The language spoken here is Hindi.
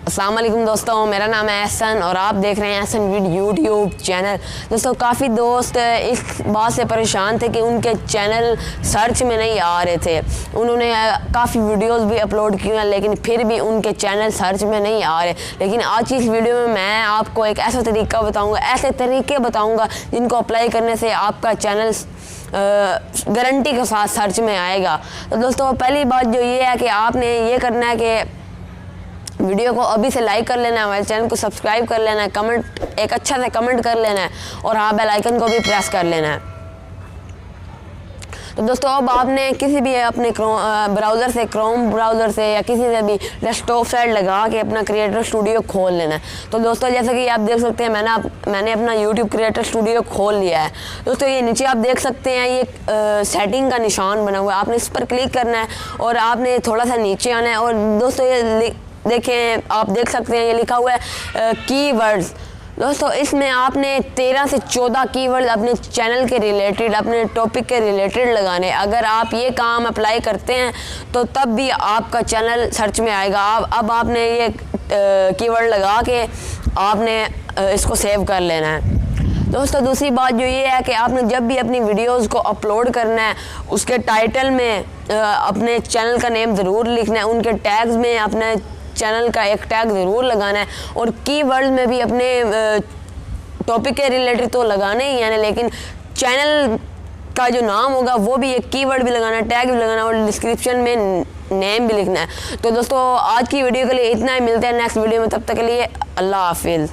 अस्सलाम वालेकुम दोस्तों, मेरा नाम है ahsan और आप देख रहे हैं ahsan विद यूट्यूब चैनल। दोस्तों काफ़ी दोस्त इस बात से परेशान थे कि उनके चैनल सर्च में नहीं आ रहे थे। उन्होंने काफ़ी वीडियोस भी अपलोड किए हैं लेकिन फिर भी उनके चैनल सर्च में नहीं आ रहे। लेकिन आज की इस वीडियो में मैं आपको एक ऐसा तरीका बताऊँगा, ऐसे तरीके बताऊँगा जिनको अप्लाई करने से आपका चैनल गारंटी के साथ सर्च में आएगा। तो दोस्तों पहली बात जो ये है कि आपने ये करना है कि वीडियो को अभी से लाइक कर लेना है, हमारे चैनल को सब्सक्राइब कर लेना है, कमेंट एक अच्छा सा कमेंट कर लेना है और हाँ बेल आइकन को भी प्रेस कर लेना है। तो दोस्तों अब आपने किसी भी अपने ब्राउज़र से, क्रोम ब्राउज़र से या किसी से भी डेस्कटॉप साइट लगा के अपना क्रिएटर स्टूडियो खोल लेना है। तो दोस्तों जैसे कि आप देख सकते हैं मैंने अपना YouTube क्रिएटर स्टूडियो खोल लिया है। दोस्तों ये नीचे आप देख सकते हैं ये सेटिंग का निशान बना हुआ है, आपने इस पर क्लिक करना है और आपने थोड़ा सा नीचे आना है और दोस्तों ये देखें, आप देख सकते हैं ये लिखा हुआ है कीवर्ड्स। दोस्तों इसमें आपने 13 से 14 कीवर्ड अपने चैनल के रिलेटेड, अपने टॉपिक के रिलेटेड लगाने। अगर आप ये काम अप्लाई करते हैं तो तब भी आपका चैनल सर्च में आएगा। अब आपने ये कीवर्ड लगा के आपने इसको सेव कर लेना है। दोस्तों दूसरी बात जो ये है कि आपने जब भी अपनी वीडियोस को अपलोड करना है उसके टाइटल में अपने चैनल का नेम ज़रूर लिखना है, उनके टैग्स में अपने चैनल का एक टैग ज़रूर लगाना है और कीवर्ड में भी अपने टॉपिक के रिलेटेड तो लगाने ही है, लेकिन चैनल का जो नाम होगा वो भी एक कीवर्ड भी लगाना है, टैग भी लगाना है और डिस्क्रिप्शन में नेम भी लिखना है। तो दोस्तों आज की वीडियो के लिए इतना ही, मिलते हैं नेक्स्ट वीडियो में, तब तक के लिए अल्लाह हाफिज़।